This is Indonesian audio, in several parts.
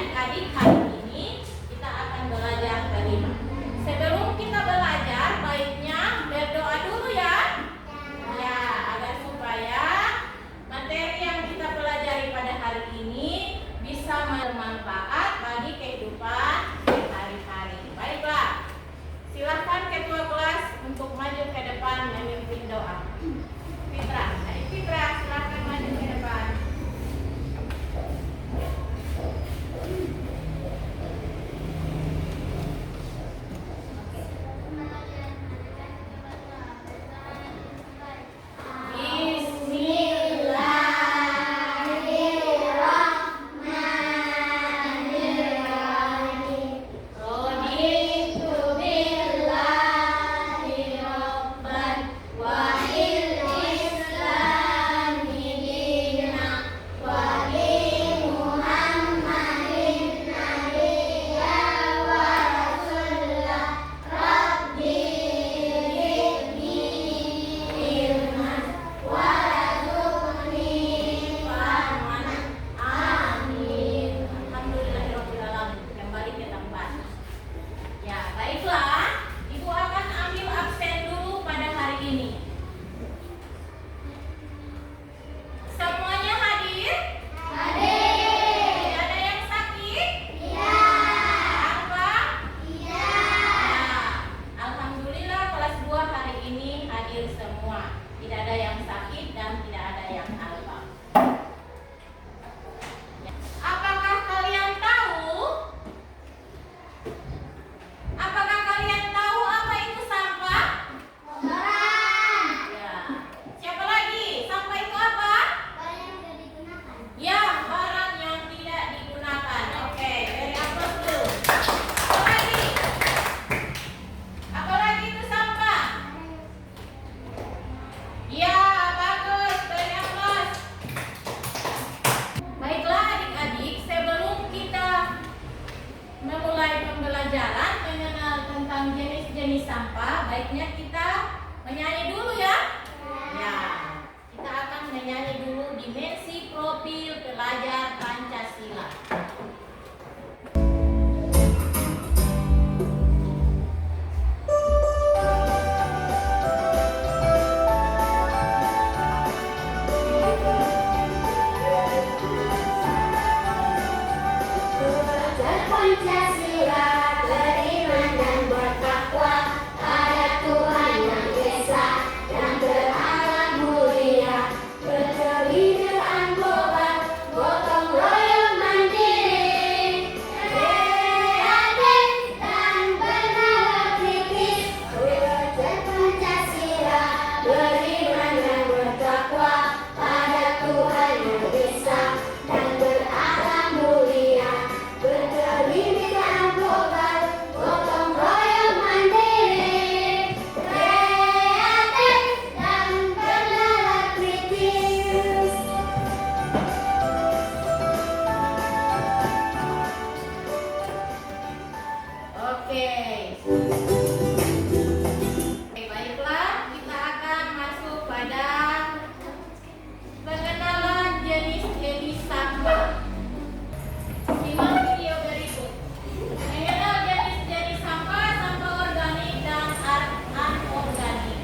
adik-adik, hari ini kita akan belajar kelima. Sebelum kita belajar, baiknya berdoa dulu ya. Ya, agar supaya materi yang kita pelajari pada hari ini bisa bermanfaat bagi kehidupan hari-hari. Baiklah, silakan ketua kelas untuk maju ke depan memimpin doa. Fitra, Adik Fitra, silakan maju ke depan. Sampah, baiknya kita menyanyi dulu ya. Ya, kita akan menyanyi dulu dimensi profil pelajar Pancasila. Pelajar Pancasila beriman dan bertakwa pada Tuhan Yang Esa dan berakhlak mulia, berkewidaraan global, gotong royong mandiri, kreatif dan bernalar kritis. Pelajar Pancasila beriman dan bertakwa pada Tuhan Yang Esa dan berakhlak mulia, berkewidaraan global, gotong royong mandiri, kreatif dan bernalar kritis. Oke. Baiklah, kita akan masuk pada pengenalan jenis-jenis sampah. Simak video berikut. Mengenal jenis-jenis sampah, sampah organik dan anorganik.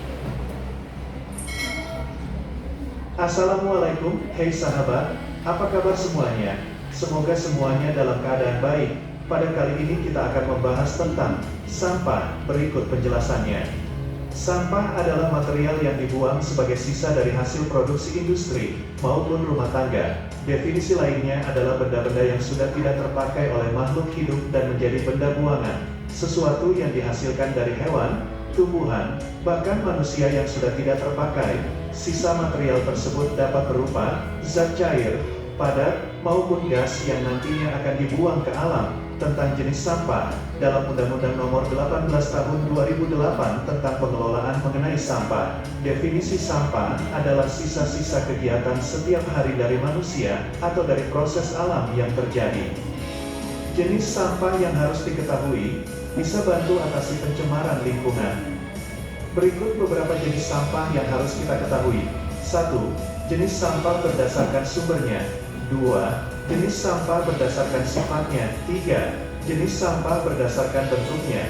Assalamualaikum, hai sahabat, apa kabar semuanya? Semoga semuanya dalam keadaan baik. Pada kali ini kita akan membahas tentang sampah, berikut penjelasannya. Sampah adalah material yang dibuang sebagai sisa dari hasil produksi industri maupun rumah tangga. Definisi lainnya adalah benda-benda yang sudah tidak terpakai oleh makhluk hidup dan menjadi benda buangan. Sesuatu yang dihasilkan dari hewan, tumbuhan, bahkan manusia yang sudah tidak terpakai. Sisa material tersebut dapat berupa zat cair, padat, maupun gas yang nantinya akan dibuang ke alam. Tentang jenis sampah, dalam Undang-Undang Nomor 18 Tahun 2008 tentang pengelolaan mengenai sampah, definisi sampah adalah sisa-sisa kegiatan setiap hari dari manusia atau dari proses alam yang terjadi. Jenis sampah yang harus diketahui bisa bantu atasi pencemaran lingkungan. Berikut beberapa jenis sampah yang harus kita ketahui. 1. Jenis sampah berdasarkan sumbernya. 2. Jenis sampah berdasarkan sifatnya. 3. Jenis sampah berdasarkan bentuknya.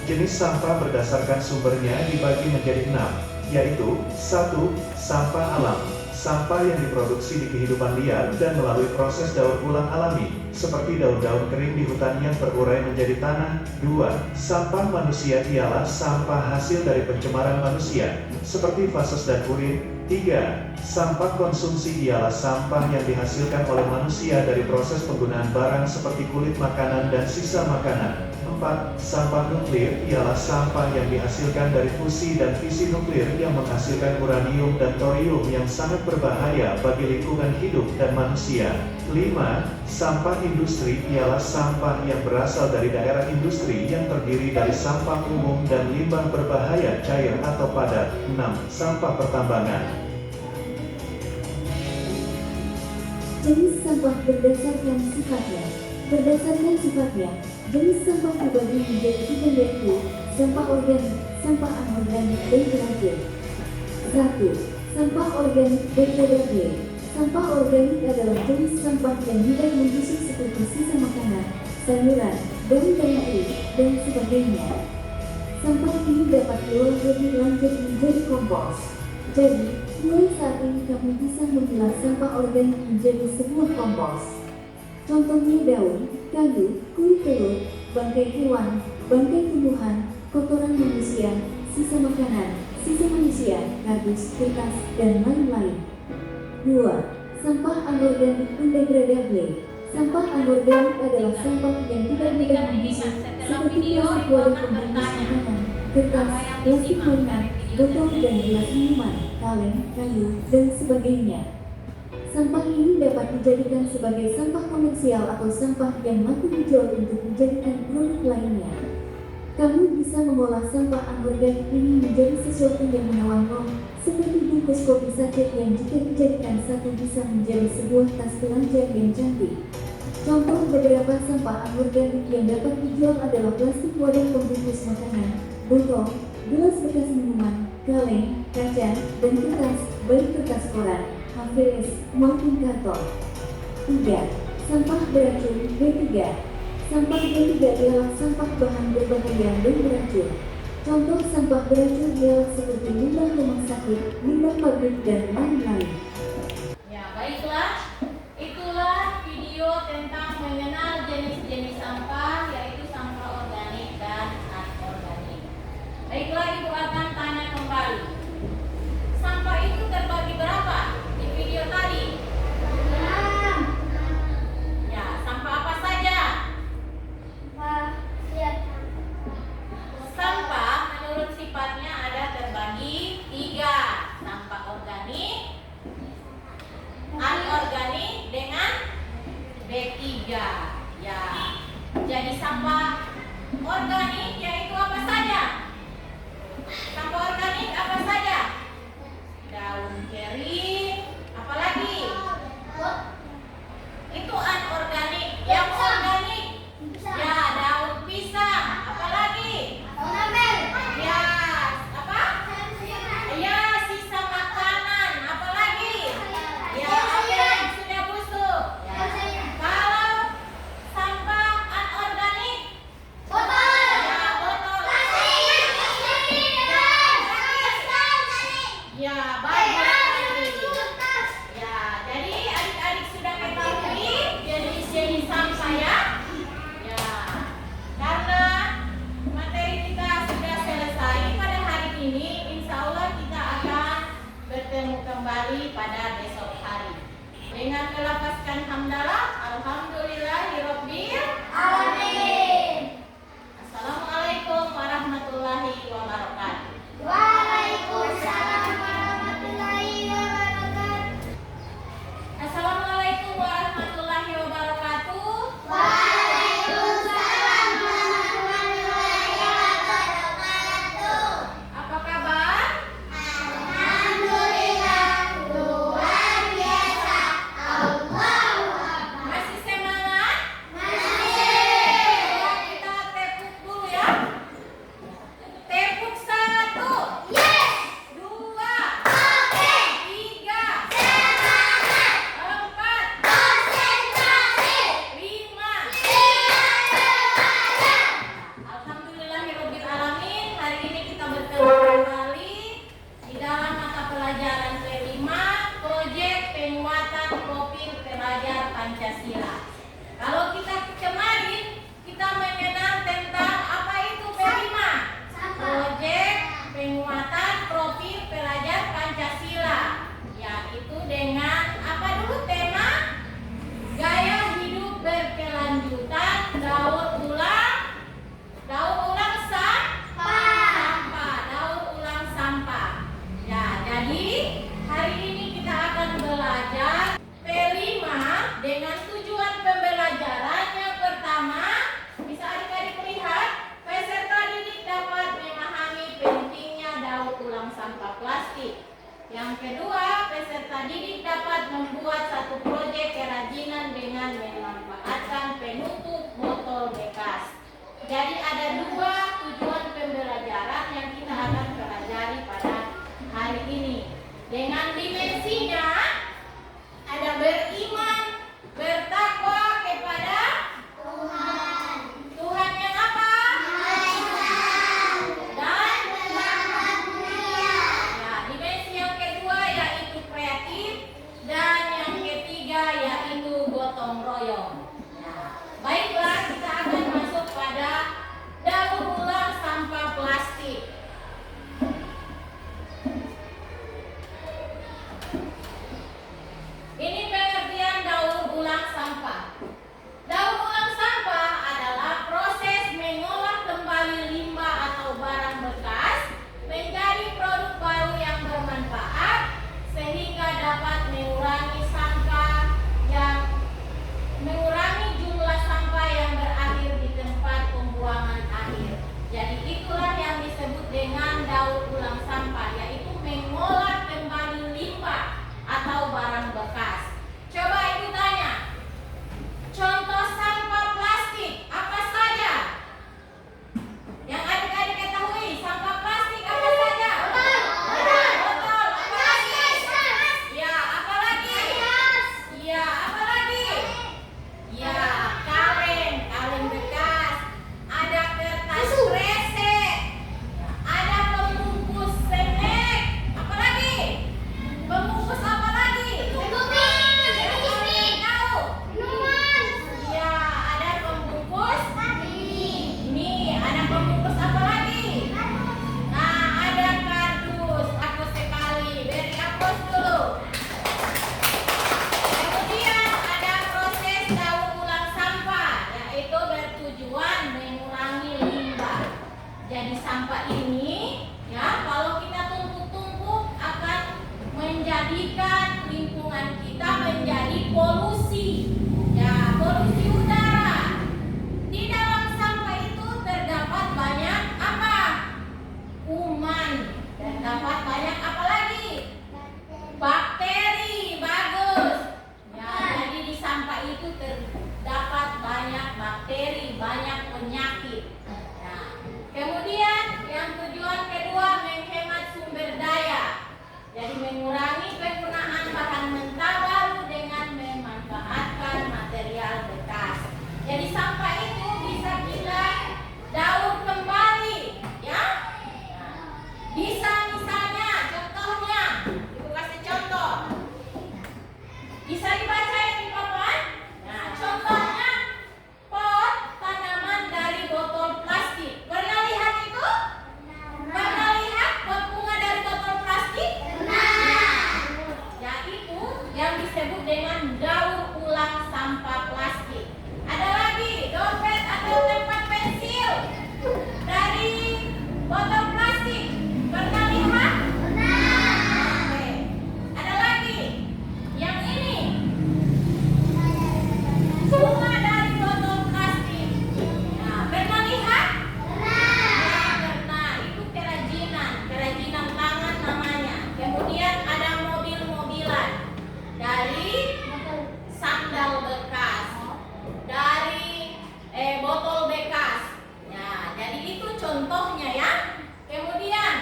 Jenis sampah berdasarkan sumbernya dibagi menjadi 6, yaitu 1. Sampah alam. Sampah yang diproduksi di kehidupan liar dan melalui proses daur ulang alami, seperti daun-daun kering di hutan yang berurai menjadi tanah. 2. Sampah manusia ialah sampah hasil dari pencemaran manusia, seperti fases dan urin. 3. Sampah konsumsi ialah sampah yang dihasilkan oleh manusia dari proses penggunaan barang seperti kulit makanan dan sisa makanan. 4. Sampah nuklir ialah sampah yang dihasilkan dari fusi dan fisi nuklir yang menghasilkan uranium dan thorium yang sangat berbahaya bagi lingkungan hidup dan manusia. 5. Sampah industri ialah sampah yang berasal dari daerah industri yang terdiri dari sampah umum dan limbah berbahaya cair atau padat. 6. Sampah pertambangan. Jenis sampah berdasarkan sifatnya. Berdasarkan sifatnya, jenis sampah dibagi menjadi 3, yaitu sampah organik, sampah anorganik, dan terakhir 1. Sampah organik biodegradable. Sampah organik adalah jenis sampah yang mudah membusuk seperti sisa makanan, sayuran, daun-daun dan sebagainya. Sampah ini dapat diolah lebih lanjut menjadi kompos. Jadi, mulai saat ini kamu bisa memilah sampah organik menjadi sebuah kompos. Contohnya daun, kayu, kulit telur, bangkai hewan, bangkai tumbuhan, kotoran manusia, sisa makanan, sisa manusia, kardus, kertas, dan lain-lain. 2. Sampah anorganik biodegradable. Sampah anorganik adalah sampah yang tidak mudah membusuk, seperti plastik wadah pembungkus makanan, kertas, plastik mainan, botol dan gelas minuman, kaleng, kayu, dan sebagainya. Sampah ini dapat dijadikan sebagai sampah komersial atau sampah yang mampu dijual untuk dijadikan produk lainnya. Kamu bisa mengolah sampah anorganik ini menjadi sesuatu yang menawan, seperti bungkus kopi sachet yang jika dijadikan satu bisa menjadi sebuah tas belanja yang cantik. Contoh beberapa sampah anorganik yang dapat dijual adalah plastik wadah pembungkus makanan, botol, gelas bekas minuman, kaleng, kaca, dan kertas, baik kertas koran, HVS, maupun karton. 3. Sampah beracun B3. Sampah B3 ialah sampah bahan berbahaya dan beracun. Contoh sampah beracun ialah seperti limbah rumah sakit, limbah pabrik, dan lain-lain. Ya, baiklah. Itulah video tentang mengenal jenis-jenis sampah, yaitu sampah organik dan anorganik. Baiklah, Ibu akan tanya kembali. Sampah itu terbagi berapa di video tadi? Ya, sampah apa saja? Sampah menurut sifatnya ada terbagi 3. Sampah organik, anorganik, dengan B3. Ya, jadi sampah organik yaitu apa saja? Sampah organik apa saja? Daun kering, apalagi? Itu anorganik. Yang organik, ya daun pisang, apalagi? Ya, apa? Ya, sisa makanan, apalagi? Ya, apa yang sudah busuk? Ya. Kalau sampah anorganik, ya botol. Ya, bagus sekali. sampah ini ya kalau kita tumpuk-tumpuk akan menjadikan lingkungan kita menjadi polusi. Ya, polusi udara. Di dalam sampah itu terdapat banyak apa? Kuman. Terdapat banyak apa lagi? Bakteri. Bagus. Ya, jadi di sampah itu terdapat banyak bakteri, banyak penyakit. Nah, kemudian yang tujuan kedua menghemat sumber daya. Jadi mengurangi penggunaan bahan mentah baru dengan memanfaatkan material bekas. Jadi sampah itu bisa kita daur kembali, ya. Nah, bisa misalnya contohnya, Ibu kasih contoh. Bisa dibaca ya di papan? Nah, contohnya pot tanaman dari botol plastik. Pernah lihat itu? Pernah lihat pot bunga dari botol plastik? Ya, itu yang disebut dengan daur ulang sampah plastik. Ada lagi dompet atau tempat pensil dari botol plastik. Pernah lihat? Oke. Ada lagi yang ini bunga dari botol plastik. Nah, pernah lihat? Ya, pernah. Itu kerajinan tangan namanya. Kemudian ada mobil-mobilan dari sandal bekas, dari botol bekas. Ya, jadi itu contohnya ya. Kemudian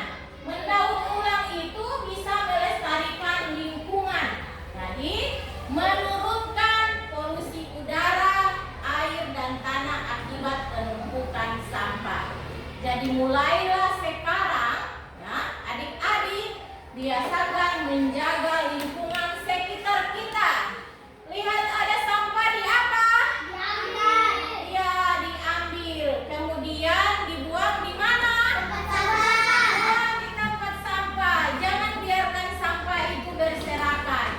mendaur ulang itu bisa melestarikan lingkungan. Jadi menurunkan polusi udara, air dan tanah akibat penumpukan sampah. Jadi mulailah sekarang ya, adik-adik biasakan menjaga lingkungan sekitar kita. Lihat ada sampah di apa? Iya, diambil. Kemudian dibuang di mana? Buang di tempat sampah. Jangan biarkan sampah itu berserakan.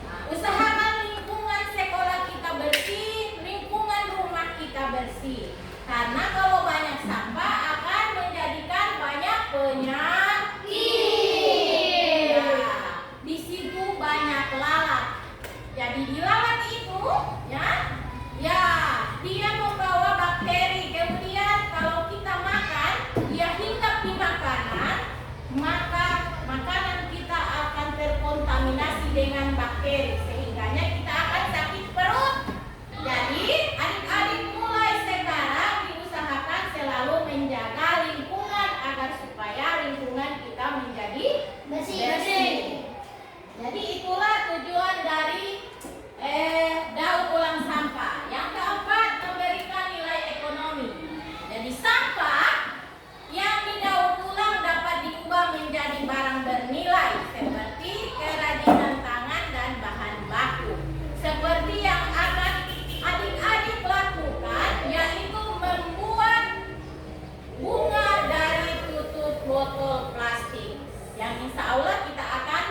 Nah, usahakan lingkungan sekolah kita bersih, lingkungan rumah kita bersih. Karena kalau banyak sampah akan menjadikan banyak penyakit. Ya, di situ banyak lalat. Jadi di lalat itu ya dia membawa bakteri. Kemudian kalau kita makan, dia hinggap di makanan, maka makanan kita akan terkontaminasi dengan bakteri sehingganya kita akan sakit perut. Jadi adik-adik mulai sekarang diusahakan selalu menjaga lingkungan agar supaya lingkungan kita menjadi bersih. Jadi itulah tujuan dari daur ulang sampah. Yang keempat, memberikan nilai ekonomi. Jadi sampah yang didaur ulang dapat diubah menjadi barang bernilai seperti kerajinan tangan dan bahan baku. Seperti yang akan adik-adik lakukan, yaitu membuat bunga dari tutup botol plastik. Yang insya Allah kita akan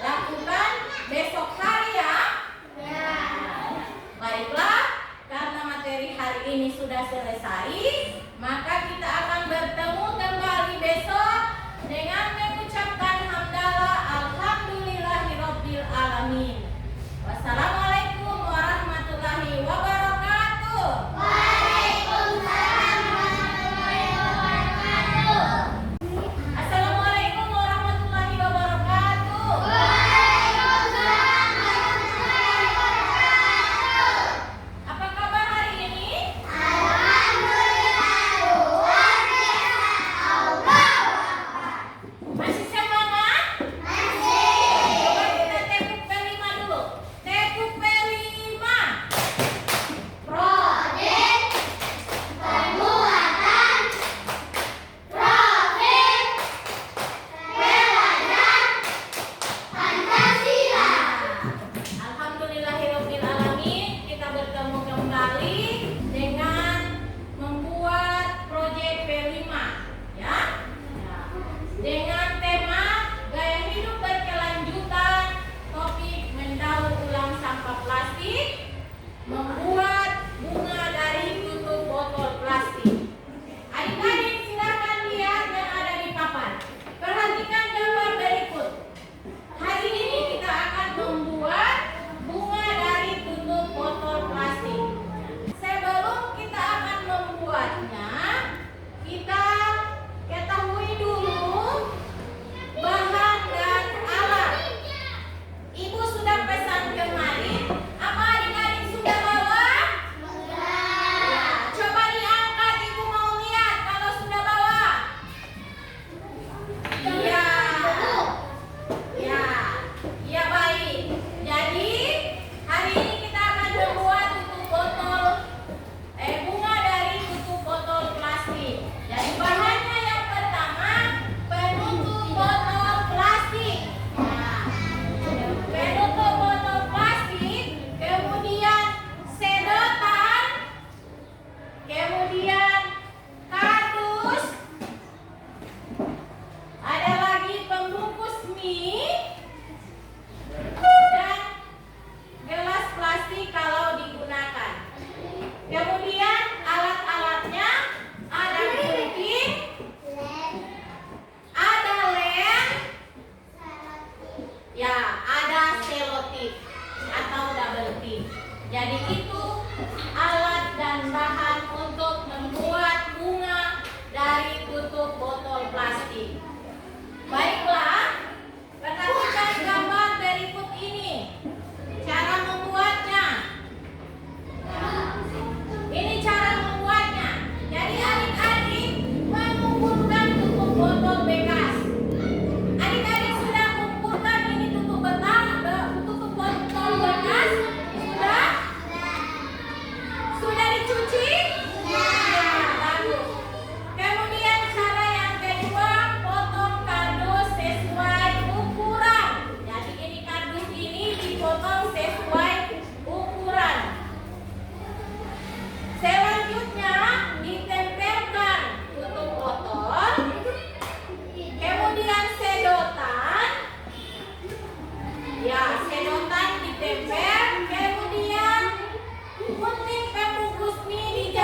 lakukan besok hari ya. Baiklah, karena materi hari ini sudah selesai, maka kita akan bertemu kembali besok dengan mengucapkan hamdalah alhamdulillahirabbil alamin. Wassalamualaikum warahmatullahi wabarakatuh. Assalamualaikum warahmatullahi wabarakatuh. Apa kabar hari ini? Masih Baiklah, perhatikan gambar berikut ini. Cara membuatnya. Ini cara membuatnya. Jadi adik-adik mengumpulkan tutup botol bekas. Adik-adik sudah mengumpulkan ini tutup botol bekas? Sudah dicuci? Ya, bagus. Kemudian cara yang kedua, potong kardus sesuai ukuran. Jadi ini kardus ini dipotong sesuai ukuran. Selanjutnya ditempelkan tutup botol, kemudian sedotan. Ya, sedotan ditempel, kemudian gunting pembungkus mie dijadikan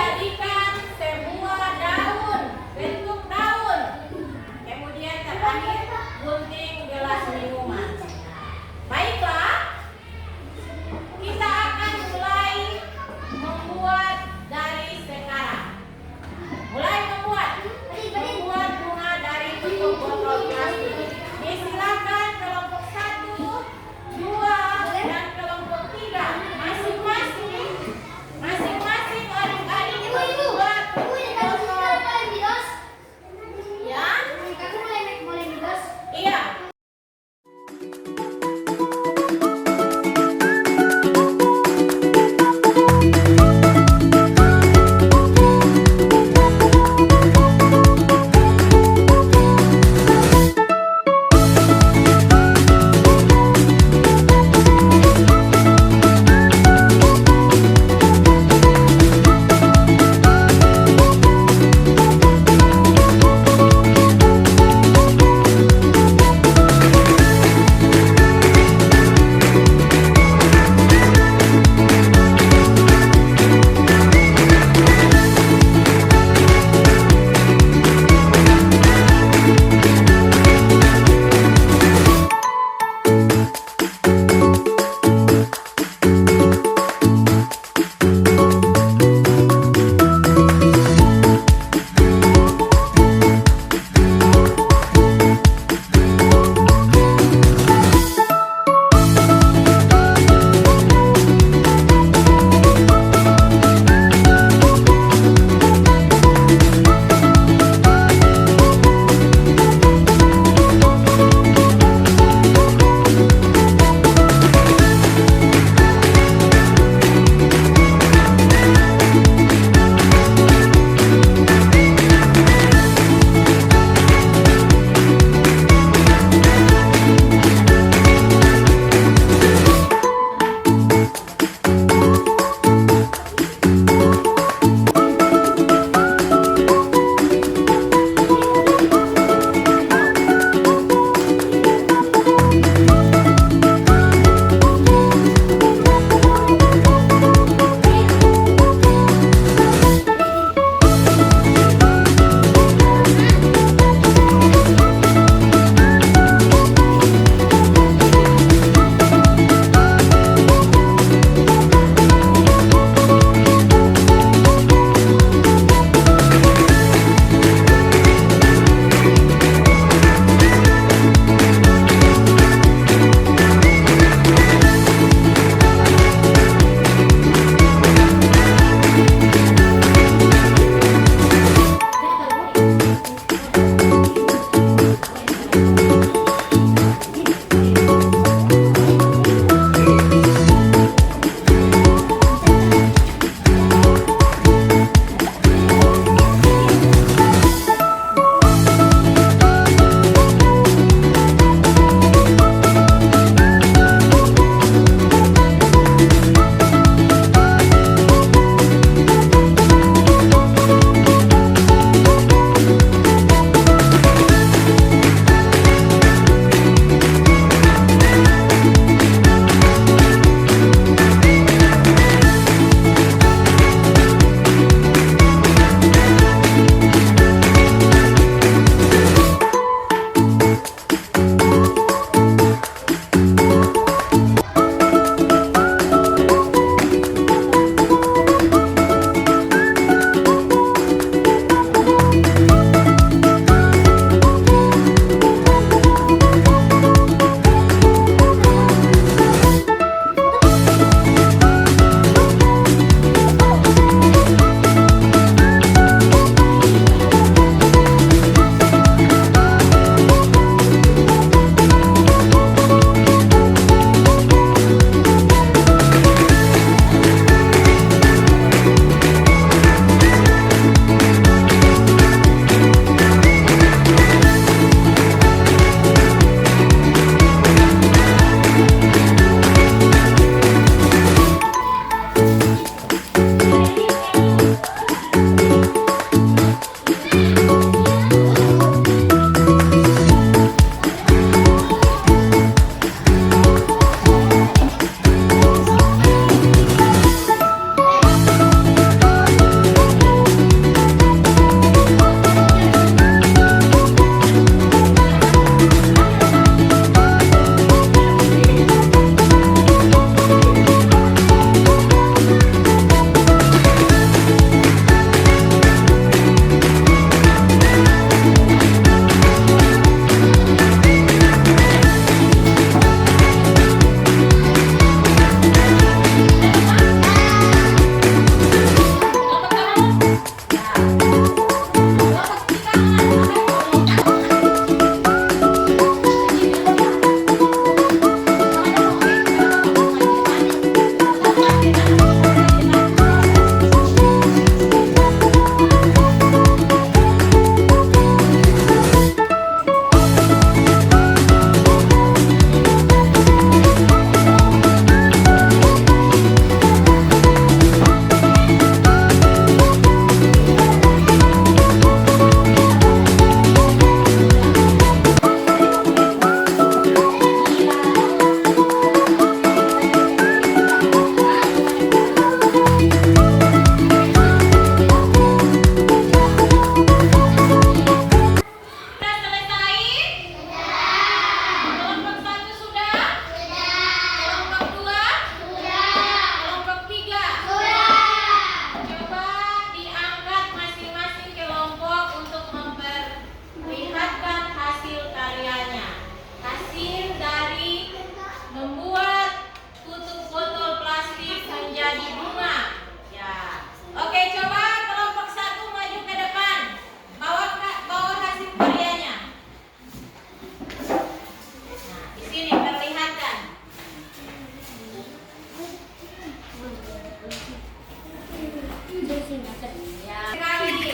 Ya, sekali.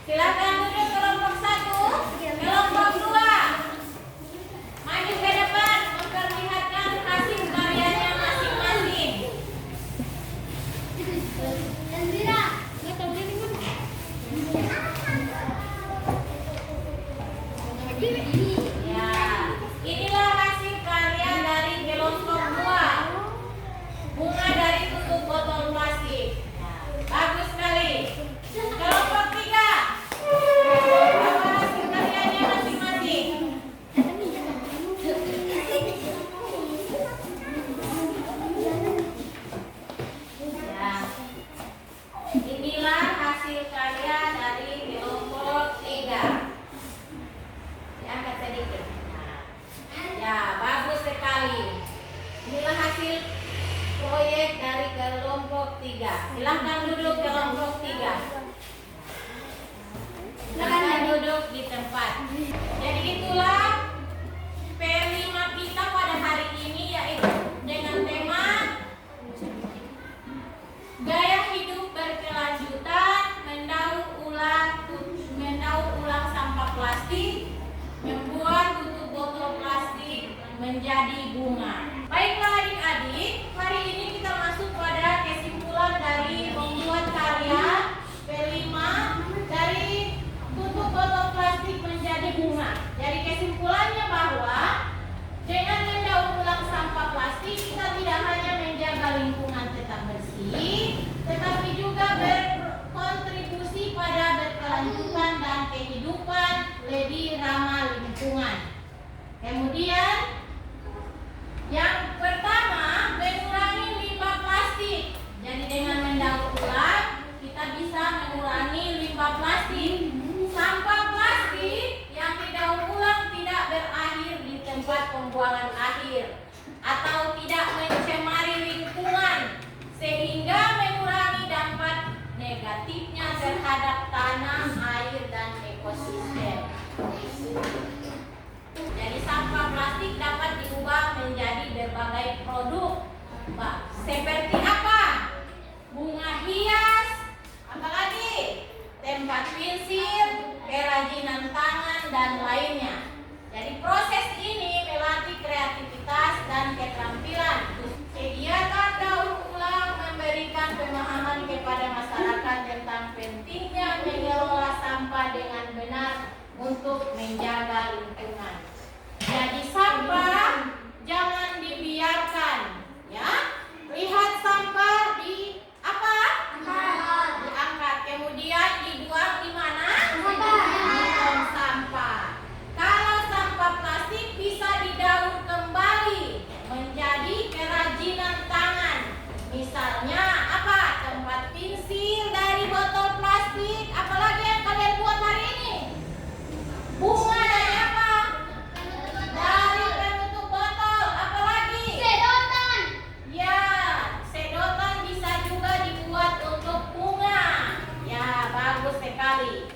Silakan duduk kelompok 1, kelompok 2. Maju ke depan memperlihatkan hasil karyanya masing-masing. Ya, inilah hasil karya dari kelompok 2. Bunga dari tutup botol plastik. Bagus sekali. Kelompok 3. Apa hasil karyanya masing-masing? Ya. Inilah hasil karya dari kelompok 3. Diangkat sedikit. Nah. Ya, bagus sekali. Inilah hasil proyek dari kelompok 3. Silahkan duduk kelompok 3. Silahkan duduk di tempat. Jadi itulah P5 kita pada hari ini, yaitu dengan tema gaya hidup berkelanjutan, mendaur ulang sampah plastik, membuat tutup botol plastik menjadi bunga. Baiklah adik-adik, hari ini kita masuk pada kesimpulan dari membuat karya P5 dari tutup botol plastik menjadi bunga. Jadi kesimpulannya bahwa dengan mendaur ulang sampah plastik kita tidak hanya menjaga lingkungan tetap bersih, tetapi juga berkontribusi pada berkelanjutan dan kehidupan lebih ramah lingkungan. Kemudian yang pertama, mengurangi limbah plastik. Jadi dengan mendaur ulang kita bisa mengurangi limbah plastik. Sampah plastik yang didaur ulang tidak berakhir di tempat pembuangan akhir atau tidak mencemari lingkungan, sehingga mengurangi dampak negatifnya terhadap tanah, air, dan ekosistem. Jadi sampah plastik dapat diubah menjadi berbagai produk. Seperti apa? Bunga hias, apalagi tempat pensil, kerajinan tangan, dan lainnya. Jadi proses ini melatih kreativitas dan keterampilan. Kegiatan daur ulang memberikan pemahaman kepada masyarakat tentang pentingnya mengelola sampah dengan benar untuk menjaga lingkungan. Jadi sampah jangan dibiarkan, ya. Lihat sampah di apa? Diangkat. Kemudian dibuang di mana? Di tong sampah. Kalau sampah plastik bisa didaur kembali menjadi kerajinan tangan. Misalnya apa? Tempat pensil dari botol plastik. Apalagi yang kalian buat hari ini? Bunga dari apa? Dari penutup botol. Apalagi? Sedotan. Ya, sedotan bisa juga dibuat untuk bunga. Ya, bagus sekali.